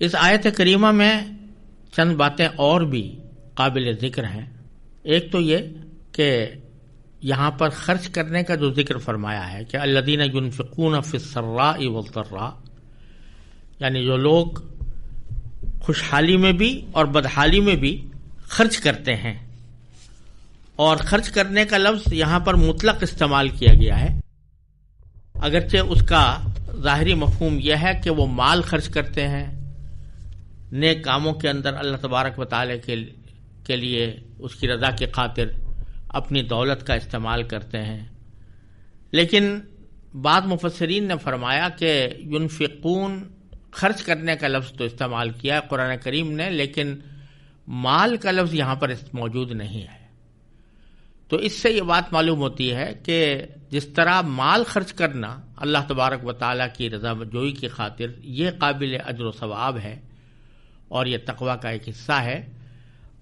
اس آیت کریمہ میں چند باتیں اور بھی قابل ذکر ہیں۔ ایک تو یہ کہ یہاں پر خرچ کرنے کا جو ذکر فرمایا ہے کہ الذین ینفقون فی السراء والضراء، یعنی جو لوگ خوشحالی میں بھی اور بدحالی میں بھی خرچ کرتے ہیں، اور خرچ کرنے کا لفظ یہاں پر مطلق استعمال کیا گیا ہے، اگرچہ اس کا ظاہری مفہوم یہ ہے کہ وہ مال خرچ کرتے ہیں، نیک کاموں کے اندر اللہ تبارک و تعالی کے لیے اس کی رضا کی خاطر اپنی دولت کا استعمال کرتے ہیں۔ لیکن بعض مفسرین نے فرمایا کہ ینفقون، خرچ کرنے کا لفظ تو استعمال کیا ہے قرآن کریم نے، لیکن مال کا لفظ یہاں پر موجود نہیں ہے۔ تو اس سے یہ بات معلوم ہوتی ہے کہ جس طرح مال خرچ کرنا اللہ تبارک و تعالیٰ کی رضا جوئی کی خاطر یہ قابل اجر و ثواب ہے اور یہ تقویٰ کا ایک حصہ ہے،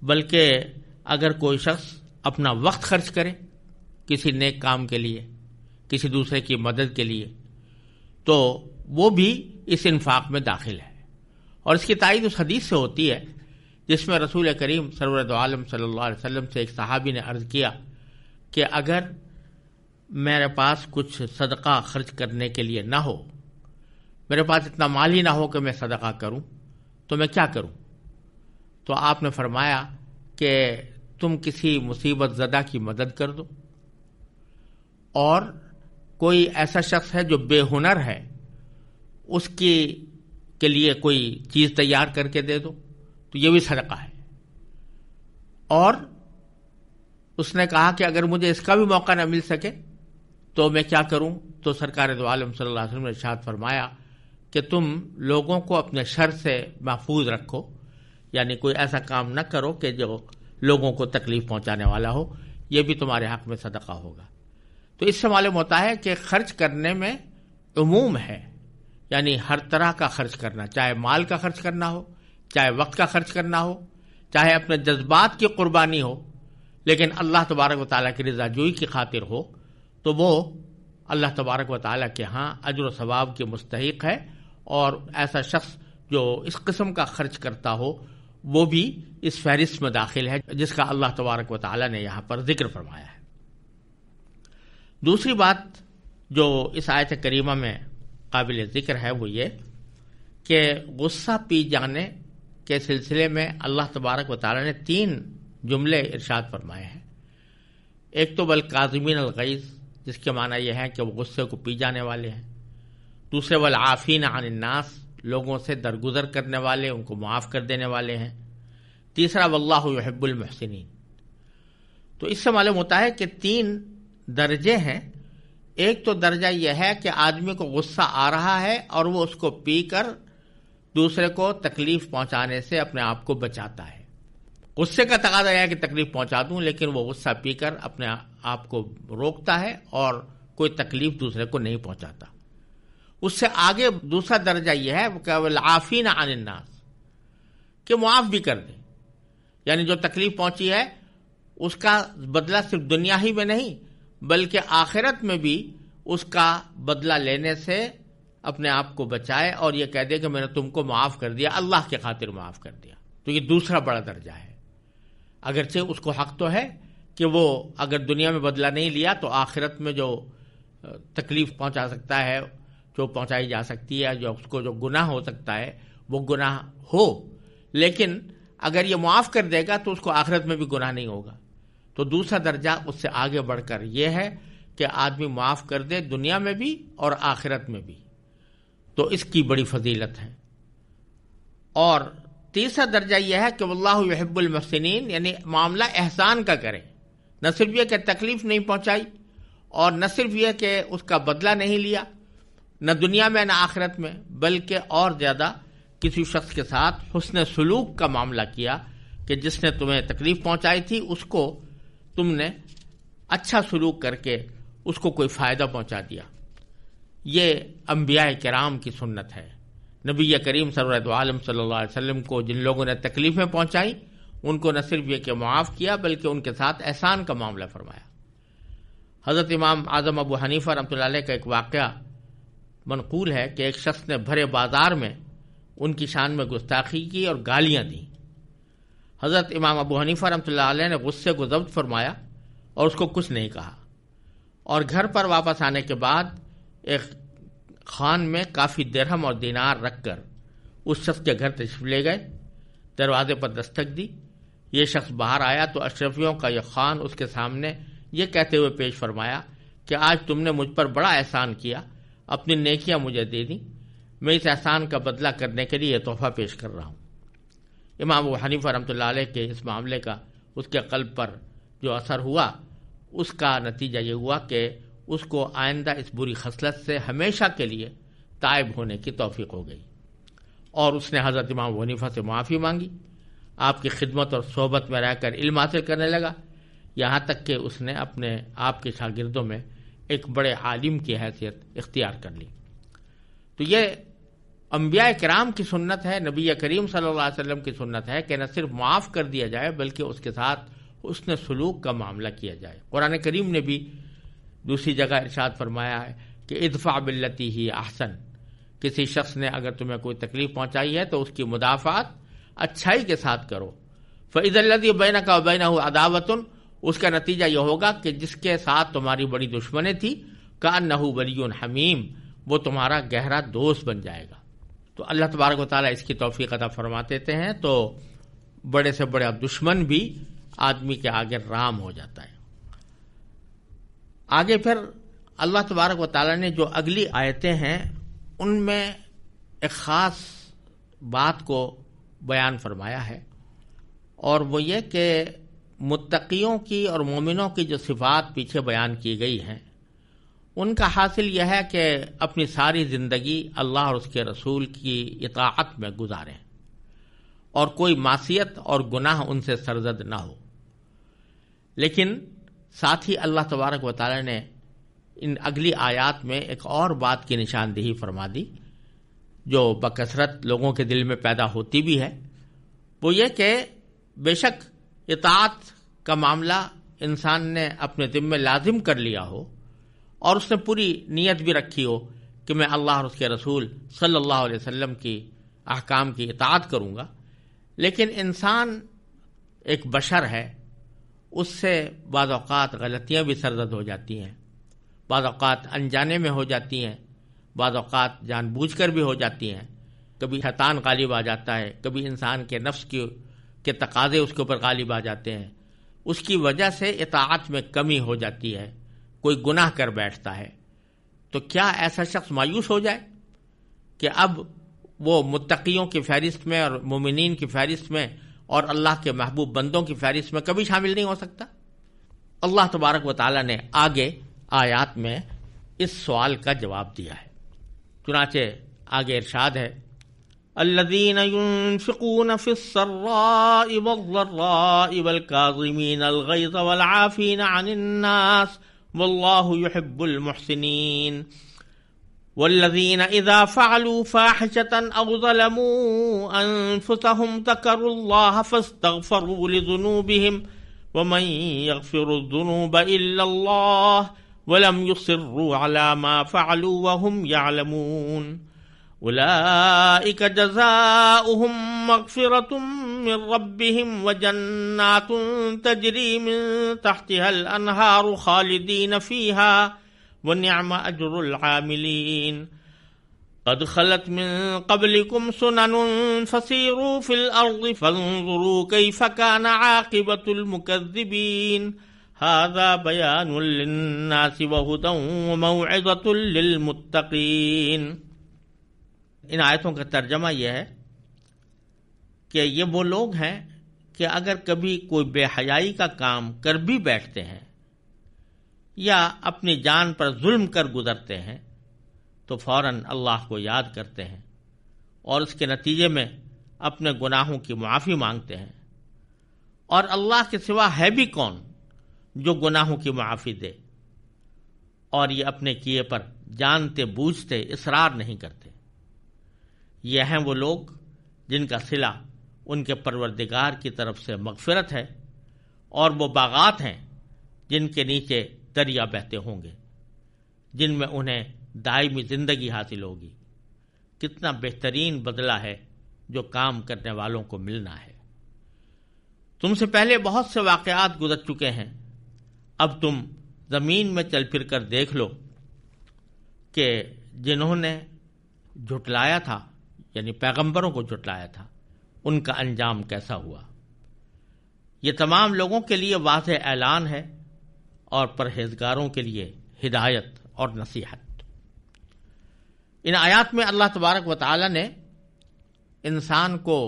بلکہ اگر کوئی شخص اپنا وقت خرچ کرے کسی نیک کام کے لیے، کسی دوسرے کی مدد کے لیے، تو وہ بھی اس انفاق میں داخل ہے۔ اور اس کی تائید اس حدیث سے ہوتی ہے جس میں رسول کریم سرور دو عالم صلی اللہ علیہ وسلم سے ایک صحابی نے عرض کیا کہ اگر میرے پاس کچھ صدقہ خرچ کرنے کے لیے نہ ہو، میرے پاس اتنا مال ہی نہ ہو کہ میں صدقہ کروں، تو میں کیا کروں؟ تو آپ نے فرمایا کہ تم کسی مصیبت زدہ کی مدد کر دو، اور کوئی ایسا شخص ہے جو بے ہنر ہے اس کے لیے کوئی چیز تیار کر کے دے دو، تو یہ بھی صدقہ ہے۔ اور اس نے کہا کہ اگر مجھے اس کا بھی موقع نہ مل سکے تو میں کیا کروں؟ تو سرکار دو عالم صلی اللہ علیہ وسلم نے ارشاد فرمایا کہ تم لوگوں کو اپنے شر سے محفوظ رکھو، یعنی کوئی ایسا کام نہ کرو کہ جو لوگوں کو تکلیف پہنچانے والا ہو، یہ بھی تمہارے حق میں صدقہ ہوگا۔ تو اس سے معلوم ہوتا ہے کہ خرچ کرنے میں عموم ہے، یعنی ہر طرح کا خرچ کرنا، چاہے مال کا خرچ کرنا ہو، چاہے وقت کا خرچ کرنا ہو، چاہے اپنے جذبات کی قربانی ہو، لیکن اللہ تبارک و تعالیٰ کی رضا جوئی کی خاطر ہو، تو وہ اللہ تبارک و تعالیٰ کے ہاں اجر و ثواب کے مستحق ہے۔ اور ایسا شخص جو اس قسم کا خرچ کرتا ہو وہ بھی اس فہرست میں داخل ہے جس کا اللہ تبارک و تعالیٰ نے یہاں پر ذکر فرمایا ہے۔ دوسری بات جو اس آیت کریمہ میں قابل ذکر ہے وہ یہ کہ غصہ پی جانے کے سلسلے میں اللہ تبارک و تعالیٰ نے 3 جملے ارشاد فرمائے ہیں۔ ایک تو والکاظمین الغیظ، جس کے معنی یہ ہے کہ وہ غصے کو پی جانے والے ہیں۔ دوسرے والعافین عن الناس، لوگوں سے درگزر کرنے والے، ان کو معاف کر دینے والے ہیں۔ تیسرا واللہ یحب المحسنین۔ تو اس سے معلوم ہوتا ہے کہ 3 درجے ہیں۔ ایک تو درجہ یہ ہے کہ آدمی کو غصہ آ رہا ہے اور وہ اس کو پی کر دوسرے کو تکلیف پہنچانے سے اپنے آپ کو بچاتا ہے۔ غصے کا تقاضا یہ ہے کہ تکلیف پہنچا دوں، لیکن وہ غصہ پی کر اپنے آپ کو روکتا ہے اور کوئی تکلیف دوسرے کو نہیں پہنچاتا۔ اس سے آگے دوسرا درجہ یہ ہے کہ والعافین عن الناس، کہ معاف بھی کر دیں، یعنی جو تکلیف پہنچی ہے اس کا بدلہ صرف دنیا ہی میں نہیں بلکہ آخرت میں بھی اس کا بدلہ لینے سے اپنے آپ کو بچائے اور یہ کہہ دے کہ میں نے تم کو معاف کر دیا، اللہ کی خاطر معاف کر دیا۔ تو یہ دوسرا بڑا درجہ ہے۔ اگرچہ اس کو حق تو ہے کہ وہ اگر دنیا میں بدلہ نہیں لیا تو آخرت میں جو تکلیف پہنچا سکتا ہے، جو پہنچائی جا سکتی ہے، جو اس کو جو گناہ ہو سکتا ہے وہ گناہ ہو، لیکن اگر یہ معاف کر دے گا تو اس کو آخرت میں بھی گناہ نہیں ہوگا۔ تو دوسرا درجہ اس سے آگے بڑھ کر یہ ہے کہ آدمی معاف کر دے دنیا میں بھی اور آخرت میں بھی، تو اس کی بڑی فضیلت ہے۔ اور تیسرا درجہ یہ ہے کہ واللہ یحب المحسنین، یعنی معاملہ احسان کا کرے، نہ صرف یہ کہ تکلیف نہیں پہنچائی اور نہ صرف یہ کہ اس کا بدلہ نہیں لیا، نہ دنیا میں نہ آخرت میں، بلکہ اور زیادہ کسی شخص کے ساتھ حسن سلوک کا معاملہ کیا کہ جس نے تمہیں تکلیف پہنچائی تھی اس کو تم نے اچھا سلوک کر کے اس کو کوئی فائدہ پہنچا دیا۔ یہ انبیاء کرام کی سنت ہے۔ نبی کریم سرور دو عالم صلی اللہ علیہ وسلم کو جن لوگوں نے تکلیفیں پہنچائی ان کو نہ صرف یہ کہ معاف کیا بلکہ ان کے ساتھ احسان کا معاملہ فرمایا۔ حضرت امام اعظم ابو حنیفہ رحمۃ اللہ علیہ کا ایک واقعہ منقول ہے کہ ایک شخص نے بھرے بازار میں ان کی شان میں گستاخی کی اور گالیاں دیں۔ حضرت امام ابو حنیفہ رحمۃ اللہ علیہ نے غصے کو ضبط فرمایا اور اس کو کچھ نہیں کہا، اور گھر پر واپس آنے کے بعد ایک خان میں کافی درہم اور دینار رکھ کر اس شخص کے گھر تشریف لے گئے۔ دروازے پر دستک دی، یہ شخص باہر آیا تو اشرفیوں کا یہ خان اس کے سامنے یہ کہتے ہوئے پیش فرمایا کہ آج تم نے مجھ پر بڑا احسان کیا، اپنی نیکیاں مجھے دے دیں، میں اس احسان کا بدلہ کرنے کے لیے یہ تحفہ پیش کر رہا ہوں۔ امام ابو حنیفہ رحمۃ اللہ علیہ کے اس معاملے کا اس کے قلب پر جو اثر ہوا، اس کا نتیجہ یہ ہوا کہ اس کو آئندہ اس بری خصلت سے ہمیشہ کے لیے تائب ہونے کی توفیق ہو گئی، اور اس نے حضرت امام ابو حنیفہ سے معافی مانگی، آپ کی خدمت اور صحبت میں رہ کر علم حاصل کرنے لگا، یہاں تک کہ اس نے اپنے آپ کے شاگردوں میں ایک بڑے عالم کی حیثیت اختیار کر لی۔ تو یہ انبیاء کرام کی سنت ہے، نبی کریم صلی اللہ علیہ وسلم کی سنت ہے کہ نہ صرف معاف کر دیا جائے بلکہ اس کے ساتھ حسن سلوک کا معاملہ کیا جائے۔ قرآن کریم نے بھی دوسری جگہ ارشاد فرمایا ہے کہ ادفع باللتی ہی احسن، کسی شخص نے اگر تمہیں کوئی تکلیف پہنچائی ہے تو اس کی مدافعت اچھائی کے ساتھ کرو، فإذا الذی بینک وبینہ عداوۃ، اس کا نتیجہ یہ ہوگا کہ جس کے ساتھ تمہاری بڑی دشمنی تھی کأنہ ولی حمیم، وہ تمہارا گہرا دوست بن جائے گا۔ تو اللہ تبارک و تعالیٰ اس کی توفیق عطا فرماتے ہیں تو بڑے سے بڑا دشمن بھی آدمی کے آگے رام ہو جاتا ہے۔ آگے پھر اللہ تبارک و تعالیٰ نے جو اگلی آیتیں ہیں ان میں ایک خاص بات کو بیان فرمایا ہے، اور وہ یہ کہ متقیوں کی اور مومنوں کی جو صفات پیچھے بیان کی گئی ہیں ان کا حاصل یہ ہے کہ اپنی ساری زندگی اللہ اور اس کے رسول کی اطاعت میں گزاریں اور کوئی معصیت اور گناہ ان سے سرزد نہ ہو۔ لیکن ساتھ ہی اللہ تبارک و تعالی نے ان اگلی آیات میں ایک اور بات کی نشاندہی فرما دی جو بکثرت لوگوں کے دل میں پیدا ہوتی بھی ہے، وہ یہ کہ بے شک اطاعت کا معاملہ انسان نے اپنے ذمہ لازم کر لیا ہو اور اس نے پوری نیت بھی رکھی ہو کہ میں اللہ اور اس کے رسول صلی اللہ علیہ وسلم کی احکام کی اطاعت کروں گا، لیکن انسان ایک بشر ہے، اس سے بعض اوقات غلطیاں بھی سرزد ہو جاتی ہیں، بعض اوقات انجانے میں ہو جاتی ہیں، بعض اوقات جان بوجھ کر بھی ہو جاتی ہیں، کبھی شیطان غالب آ جاتا ہے، کبھی انسان کے نفس کے تقاضے اس کے اوپر غالب آ جاتے ہیں، اس کی وجہ سے اطاعت میں کمی ہو جاتی ہے، کوئی گناہ کر بیٹھتا ہے۔ تو کیا ایسا شخص مایوس ہو جائے کہ اب وہ متقیوں کی فہرست میں اور مومنین کی فہرست میں اور اللہ کے محبوب بندوں کی فہرست میں کبھی شامل نہیں ہو سکتا؟ اللہ تبارک و تعالی نے آگے آیات میں اس سوال کا جواب دیا ہے، چنانچہ آگے ارشاد ہے الذين ينفقون في السراء والضراء والكاظمين الغيظ والعافين عن الناس والله يحب المحسنين والذين إذا فعلوا فاحشة أو ظلموا أنفسهم ذكروا الله فاستغفروا لذنوبهم ومن يغفر الذنوب إلا الله ولم يصروا على ما فعلوا وهم يعلمون أولئك جزاؤهم مغفرة من ربهم وجنات تجري من تحتها الأنهار خالدين فيها ونعم أجر العاملين قد خلت من قبلكم سنن فسيروا في الأرض فانظروا كيف كان عاقبة المكذبين هذا بيان للناس وهدى وموعظة للمتقين۔ ان آیتوں کا ترجمہ یہ ہے کہ یہ وہ لوگ ہیں کہ اگر کبھی کوئی بے حیائی کا کام کر بھی بیٹھتے ہیں یا اپنی جان پر ظلم کر گزرتے ہیں تو فوراً اللہ کو یاد کرتے ہیں اور اس کے نتیجے میں اپنے گناہوں کی معافی مانگتے ہیں، اور اللہ کے سوا ہے بھی کون جو گناہوں کی معافی دے، اور یہ اپنے کیے پر جانتے بوجھتے اصرار نہیں کرتے۔ یہ ہیں وہ لوگ جن کا صلہ ان کے پروردگار کی طرف سے مغفرت ہے، اور وہ باغات ہیں جن کے نیچے دریا بہتے ہوں گے، جن میں انہیں دائمی زندگی حاصل ہوگی۔ کتنا بہترین بدلہ ہے جو کام کرنے والوں کو ملنا ہے۔ تم سے پہلے بہت سے واقعات گزر چکے ہیں، اب تم زمین میں چل پھر کر دیکھ لو کہ جنہوں نے جھٹلایا تھا، یعنی پیغمبروں کو جھٹلایا تھا، ان کا انجام کیسا ہوا۔ یہ تمام لوگوں کے لیے واضح اعلان ہے اور پرہیزگاروں کے لیے ہدایت اور نصیحت۔ ان آیات میں اللہ تبارک و تعالی نے انسان کو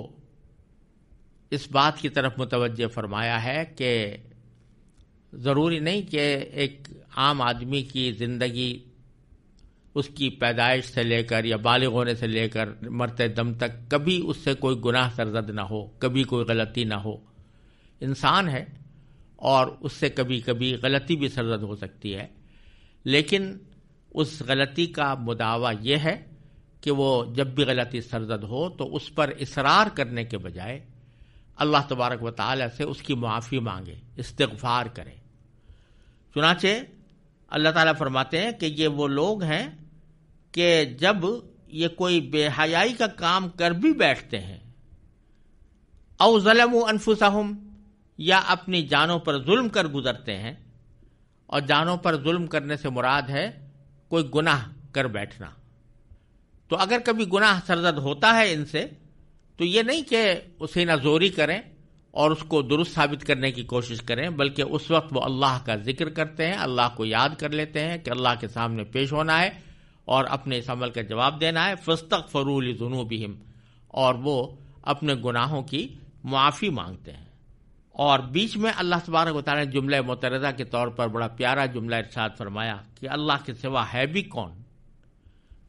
اس بات کی طرف متوجہ فرمایا ہے کہ ضروری نہیں کہ ایک عام آدمی کی زندگی اس کی پیدائش سے لے کر یا بالغ ہونے سے لے کر مرتے دم تک کبھی اس سے کوئی گناہ سرزد نہ ہو، کبھی کوئی غلطی نہ ہو۔ انسان ہے اور اس سے کبھی کبھی غلطی بھی سرزد ہو سکتی ہے، لیکن اس غلطی کا مدعا یہ ہے کہ وہ جب بھی غلطی سرزد ہو تو اس پر اصرار کرنے کے بجائے اللہ تبارک و تعالی سے اس کی معافی مانگے، استغفار کرے۔ چنانچہ اللہ تعالیٰ فرماتے ہیں کہ یہ وہ لوگ ہیں کہ جب یہ کوئی بے حیائی کا کام کر بھی بیٹھتے ہیں، او ظلموا انفسہم، یا اپنی جانوں پر ظلم کر گزرتے ہیں، اور جانوں پر ظلم کرنے سے مراد ہے کوئی گناہ کر بیٹھنا۔ تو اگر کبھی گناہ سرزد ہوتا ہے ان سے تو یہ نہیں کہ اسے نہ زوری کریں اور اس کو درست ثابت کرنے کی کوشش کریں، بلکہ اس وقت وہ اللہ کا ذکر کرتے ہیں، اللہ کو یاد کر لیتے ہیں کہ اللہ کے سامنے پیش ہونا ہے اور اپنے اس عمل کا جواب دینا ہے۔ فاستغفروا لذنوبہم، اور وہ اپنے گناہوں کی معافی مانگتے ہیں۔ اور بیچ میں اللہ تبارک و تعالیٰ نے جملہ معترضہ کے طور پر بڑا پیارا جملہ ارشاد فرمایا کہ اللہ کے سوا ہے بھی کون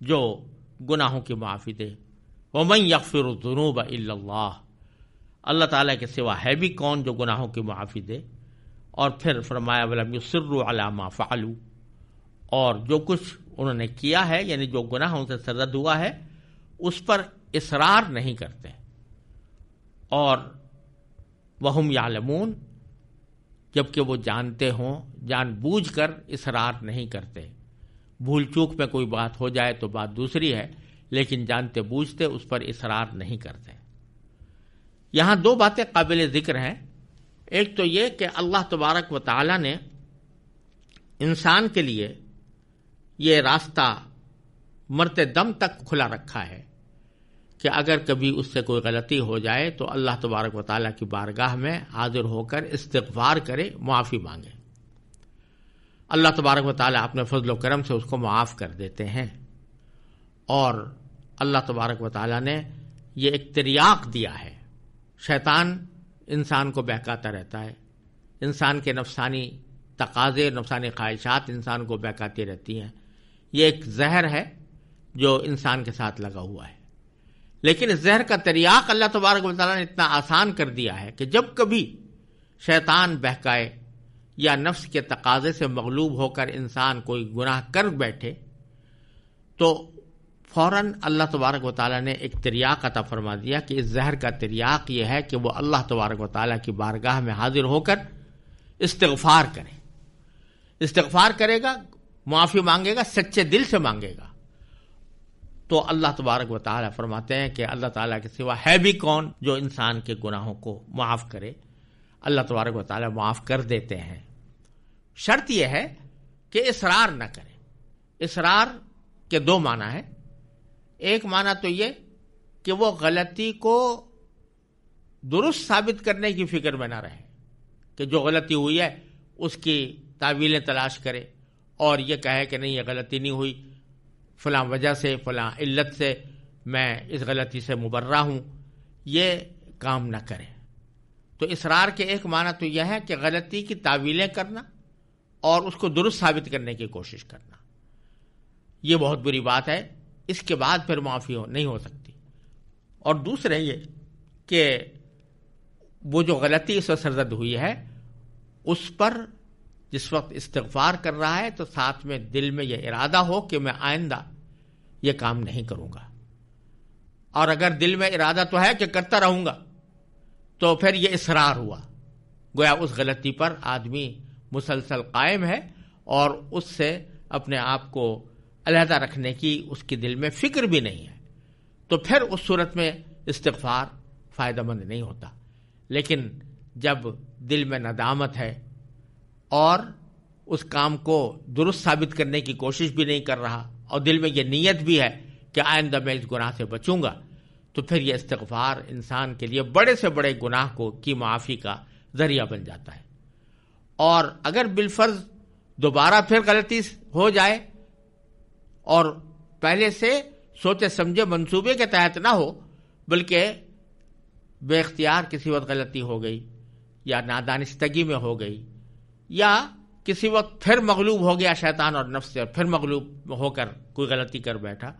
جو گناہوں کی معافی دے۔ وَمَن يَغْفِرُ الذُّنُوبَ إِلَّا اللَّهُ، اللہ تعالیٰ کے سوا ہے بھی کون جو گناہوں کی معافی دے۔ اور پھر فرمایا وَلَمْ يُصِرُّوا عَلَى مَا فَعَلُوا، اور جو کچھ انہوں نے کیا ہے، یعنی جو گناہ ان سے سرزد ہوا ہے، اس پر اصرار نہیں کرتے۔ اور وَهُمْ يَعْلَمُونَ، جبکہ وہ جانتے ہوں، جان بوجھ کر اصرار نہیں کرتے۔ بھول چوک میں کوئی بات ہو جائے تو بات دوسری ہے، لیکن جانتے بوجھتے اس پر اصرار نہیں کرتے۔ یہاں دو باتیں قابل ذکر ہیں۔ ایک تو یہ کہ اللہ تبارک و تعالی نے انسان کے لیے یہ راستہ مرتے دم تک کھلا رکھا ہے کہ اگر کبھی اس سے کوئی غلطی ہو جائے تو اللہ تبارک و تعالیٰ کی بارگاہ میں حاضر ہو کر استغفار کرے، معافی مانگے۔ اللہ تبارک و تعالیٰ اپنے فضل و کرم سے اس کو معاف کر دیتے ہیں۔ اور اللہ تبارک و تعالیٰ نے یہ ایک تریاق دیا ہے۔ شیطان انسان کو بہکاتا رہتا ہے، انسان کے نفسانی تقاضے، نفسانی خواہشات انسان کو بہکاتی رہتی ہیں۔ یہ ایک زہر ہے جو انسان کے ساتھ لگا ہوا ہے، لیکن اس زہر کا تریاق اللہ تبارک و تعالیٰ نے اتنا آسان کر دیا ہے کہ جب کبھی شیطان بہکائے یا نفس کے تقاضے سے مغلوب ہو کر انسان کوئی گناہ کر بیٹھے تو فوراً اللہ تبارک و تعالیٰ نے ایک تریاق عطا فرما دیا کہ اس زہر کا تریاق یہ ہے کہ وہ اللہ تبارک و تعالیٰ کی بارگاہ میں حاضر ہو کر استغفار کرے۔ استغفار کرے گا، معافی مانگے گا، سچے دل سے مانگے گا، تو اللہ تبارک و تعالیٰ فرماتے ہیں کہ اللہ تعالیٰ کے سوا ہے بھی کون جو انسان کے گناہوں کو معاف کرے۔ اللہ تبارک و تعالیٰ معاف کر دیتے ہیں۔ شرط یہ ہے کہ اصرار نہ کرے۔ اصرار کے دو معنی ہیں۔ ایک معنی تو یہ کہ وہ غلطی کو درست ثابت کرنے کی فکر میں نہ رہے، کہ جو غلطی ہوئی ہے اس کی تعویلیں تلاش کرے اور یہ کہے کہ نہیں، یہ غلطی نہیں ہوئی، فلاں وجہ سے، فلاں علت سے میں اس غلطی سے مبرہ ہوں، یہ کام نہ کرے۔ تو اصرار کے ایک معنی تو یہ ہے کہ غلطی کی تعویلیں کرنا اور اس کو درست ثابت کرنے کی کوشش کرنا، یہ بہت بری بات ہے، اس کے بعد پھر معافی نہیں ہو سکتی۔ اور دوسرے یہ کہ وہ جو غلطی اس وقت سرزد ہوئی ہے اس پر جس وقت استغفار کر رہا ہے تو ساتھ میں دل میں یہ ارادہ ہو کہ میں آئندہ یہ کام نہیں کروں گا۔ اور اگر دل میں ارادہ تو ہے کہ کرتا رہوں گا تو پھر یہ اصرار ہوا، گویا اس غلطی پر آدمی مسلسل قائم ہے اور اس سے اپنے آپ کو علیحدہ رکھنے کی اس کے دل میں فکر بھی نہیں ہے۔ تو پھر اس صورت میں استغفار فائدہ مند نہیں ہوتا. لیکن جب دل میں ندامت ہے اور اس کام کو درست ثابت کرنے کی کوشش بھی نہیں کر رہا اور دل میں یہ نیت بھی ہے کہ آئندہ میں اس گناہ سے بچوں گا، تو پھر یہ استغفار انسان کے لیے بڑے سے بڑے گناہ کی معافی کا ذریعہ بن جاتا ہے. اور اگر بالفرض دوبارہ پھر غلطی ہو جائے اور پہلے سے سوچے سمجھے منصوبے کے تحت نہ ہو، بلکہ بے اختیار کسی وقت غلطی ہو گئی یا نادانستگی میں ہو گئی یا کسی وقت پھر مغلوب ہو گیا شیطان اور نفس سے، پھر مغلوب ہو کر کوئی غلطی کر بیٹھا،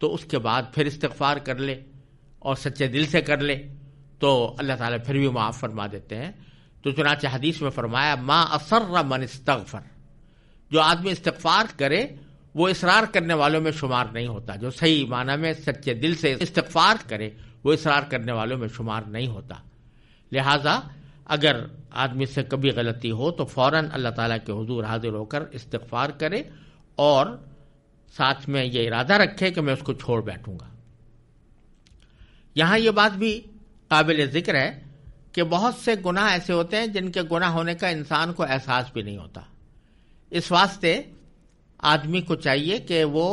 تو اس کے بعد پھر استغفار کر لے اور سچے دل سے کر لے تو اللہ تعالیٰ پھر بھی معاف فرما دیتے ہیں. تو چنانچہ حدیث میں فرمایا ما اصر من استغفر، جو آدمی استغفار کرے وہ اصرار کرنے والوں میں شمار نہیں ہوتا. جو صحیح معنی میں سچے دل سے استغفار کرے وہ اصرار کرنے والوں میں شمار نہیں ہوتا. لہذا اگر آدمی سے کبھی غلطی ہو تو فوراً اللہ تعالیٰ کے حضور حاضر ہو کر استغفار کرے اور ساتھ میں یہ ارادہ رکھے کہ میں اس کو چھوڑ بیٹھوں گا. یہاں یہ بات بھی قابل ذکر ہے کہ بہت سے گناہ ایسے ہوتے ہیں جن کے گناہ ہونے کا انسان کو احساس بھی نہیں ہوتا. اس واسطے آدمی کو چاہیے کہ وہ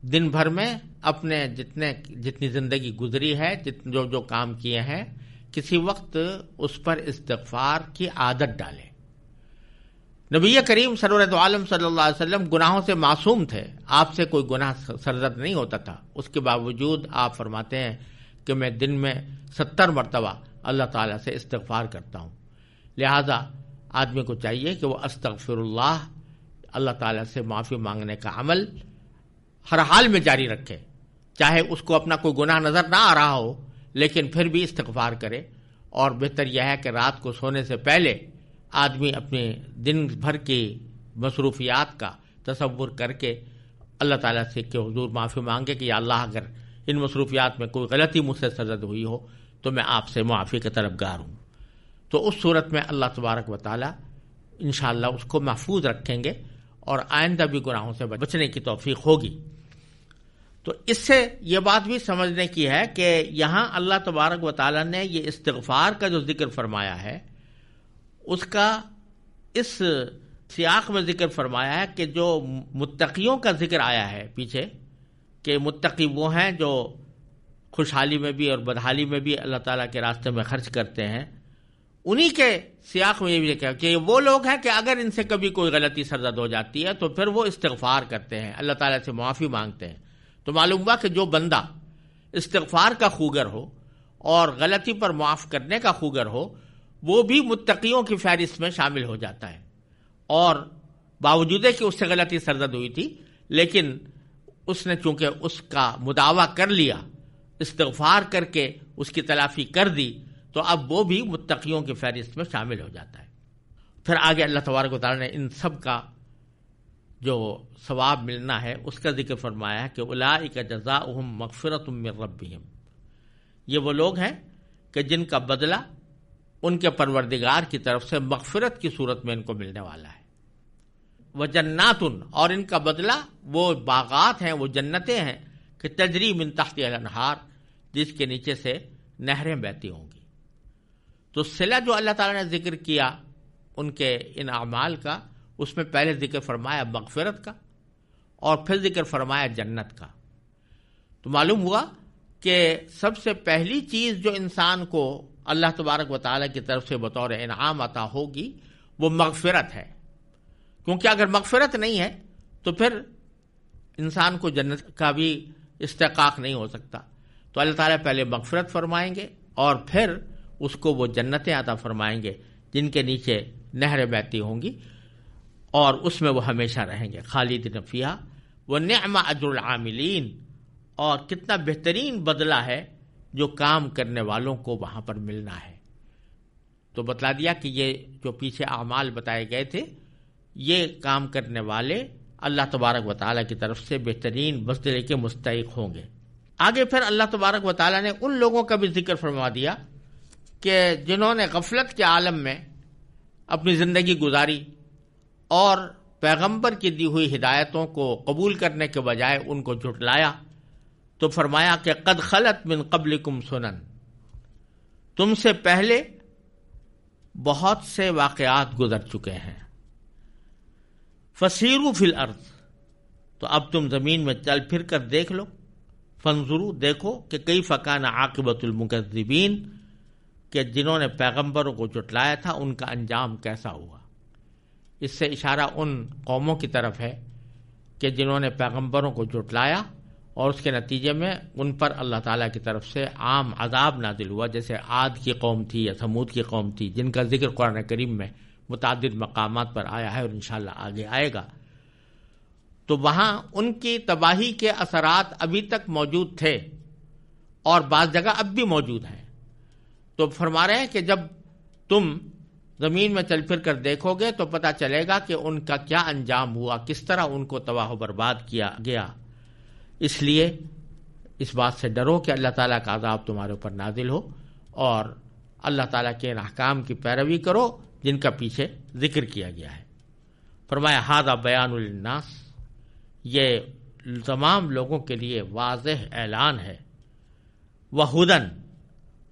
دن بھر میں اپنے جتنی زندگی گزری ہے، جو کام کیے ہیں، کسی وقت اس پر استغفار کی عادت ڈالے. نبی کریم سرورت عالم صلی اللہ علیہ وسلم گناہوں سے معصوم تھے، آپ سے کوئی گناہ سرزد نہیں ہوتا تھا. اس کے باوجود آپ فرماتے ہیں کہ میں دن میں 70 مرتبہ اللہ تعالیٰ سے استغفار کرتا ہوں. لہذا آدمی کو چاہیے کہ وہ استغفر اللہ تعالیٰ سے معافی مانگنے کا عمل ہر حال میں جاری رکھے، چاہے اس کو اپنا کوئی گناہ نظر نہ آ رہا ہو لیکن پھر بھی استغفار کرے. اور بہتر یہ ہے کہ رات کو سونے سے پہلے آدمی اپنے دن بھر کی مصروفیات کا تصور کر کے اللہ تعالیٰ سے کہ حضور معافی مانگے کہ یا اللہ اگر ان مصروفیات میں کوئی غلطی مجھ سے سرزد ہوئی ہو تو میں آپ سے معافی کا طلبگار ہوں. تو اس صورت میں اللہ تبارک و تعالیٰ انشاءاللہ اس کو محفوظ رکھیں گے اور آئندہ بھی گناہوں سے بچنے کی توفیق ہوگی. تو اس سے یہ بات بھی سمجھنے کی ہے کہ یہاں اللہ تبارک و تعالیٰ نے یہ استغفار کا جو ذکر فرمایا ہے اس کا اس سیاق میں ذکر فرمایا ہے کہ جو متقیوں کا ذکر آیا ہے پیچھے کہ متقی وہ ہیں جو خوشحالی میں بھی اور بدحالی میں بھی اللہ تعالیٰ کے راستے میں خرچ کرتے ہیں. انہی کے سیاق میں یہ بھی لکھا کہ وہ لوگ ہیں کہ اگر ان سے کبھی کوئی غلطی سرزد ہو جاتی ہے تو پھر وہ استغفار کرتے ہیں، اللہ تعالیٰ سے معافی مانگتے ہیں. تو معلوم ہوا کہ جو بندہ استغفار کا خوگر ہو اور غلطی پر معاف کرنے کا خوگر ہو وہ بھی متقیوں کی فہرست میں شامل ہو جاتا ہے. اور باوجود کہ اس سے غلطی سرزد ہوئی تھی لیکن اس نے چونکہ اس کا مداوع کر لیا، استغفار کر کے اس کی تلافی کر دی، تو اب وہ بھی متقیوں کی فہرست میں شامل ہو جاتا ہے. پھر آگے اللہ تبارک و تعالیٰ نے ان سب کا جو ثواب ملنا ہے اس کا ذکر فرمایا ہے کہ اولئک جزاؤہم مغفرۃ من ربہم، یہ وہ لوگ ہیں کہ جن کا بدلہ ان کے پروردگار کی طرف سے مغفرت کی صورت میں ان کو ملنے والا ہے. وجنات، اور ان کا بدلہ وہ باغات ہیں، وہ جنتیں ہیں کہ تجری من تحتها الانہار، جس کے نیچے سے نہریں بہتی ہوں گی. تو صلہ جو اللہ تعالیٰ نے ذکر کیا ان کے ان اعمال کا، اس میں پہلے ذکر فرمایا مغفرت کا اور پھر ذکر فرمایا جنت کا. تو معلوم ہوا کہ سب سے پہلی چیز جو انسان کو اللہ تبارک و تعالیٰ کی طرف سے بطور انعام عطا ہوگی وہ مغفرت ہے، کیونکہ اگر مغفرت نہیں ہے تو پھر انسان کو جنت کا بھی استحقاق نہیں ہو سکتا. تو اللہ تعالیٰ پہلے مغفرت فرمائیں گے اور پھر اس کو وہ جنتیں عطا فرمائیں گے جن کے نیچے نہریں بہتی ہوں گی اور اس میں وہ ہمیشہ رہیں گے. خالدین فیہا ونعم اجر العاملین، اور کتنا بہترین بدلہ ہے جو کام کرنے والوں کو وہاں پر ملنا ہے. تو بتلا دیا کہ یہ جو پیچھے اعمال بتائے گئے تھے یہ کام کرنے والے اللہ تبارک و تعالیٰ کی طرف سے بہترین بدلے کے مستحق ہوں گے. آگے پھر اللہ تبارک و تعالیٰ نے ان لوگوں کا بھی ذکر فرما دیا کہ جنہوں نے غفلت کے عالم میں اپنی زندگی گزاری اور پیغمبر کی دی ہوئی ہدایتوں کو قبول کرنے کے بجائے ان کو جھٹلایا تو فرمایا کہ قد خلت من قبلکم سنن، تم سے پہلے بہت سے واقعات گزر چکے ہیں، فسیروا فی الارض، تو اب تم زمین میں چل پھر کر دیکھ لو، فانظروا، دیکھو کہ کیف کان عاقبۃ المکذبین، کہ جنہوں نے پیغمبروں کو جھٹلایا تھا ان کا انجام کیسا ہوا۔ اس سے اشارہ ان قوموں کی طرف ہے کہ جنہوں نے پیغمبروں کو جھٹلایا اور اس کے نتیجے میں ان پر اللہ تعالیٰ کی طرف سے عام عذاب نازل ہوا، جیسے عاد کی قوم تھی یا ثمود کی قوم تھی، جن کا ذکر قرآن کریم میں متعدد مقامات پر آیا ہے اور انشاءاللہ آگے آئے گا۔ تو وہاں ان کی تباہی کے اثرات ابھی تک موجود تھے اور بعض جگہ اب بھی موجود ہیں۔ تو فرما رہے ہیں کہ جب تم زمین میں چل پھر کر دیکھو گے تو پتہ چلے گا کہ ان کا کیا انجام ہوا، کس طرح ان کو تباہ و برباد کیا گیا۔ اس لیے اس بات سے ڈرو کہ اللہ تعالیٰ کا عذاب تمہارے اوپر نازل ہو، اور اللہ تعالیٰ کے ان احکام کی پیروی کرو جن کا پیچھے ذکر کیا گیا ہے۔ فرمایا ھذا بیان للناس، یہ تمام لوگوں کے لیے واضح اعلان ہے، وہدن،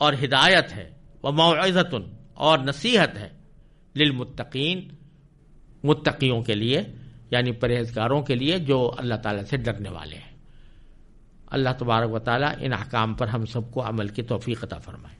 اور ہدایت ہے، وموعظۃ، اور نصیحت ہے، للمتقین، متقیوں کے لیے، یعنی پرہیزگاروں کے لیے جو اللہ تعالیٰ سے ڈرنے والے ہیں۔ اللہ تبارک و تعالیٰ ان احکام پر ہم سب کو عمل کی توفیق عطا فرمائے۔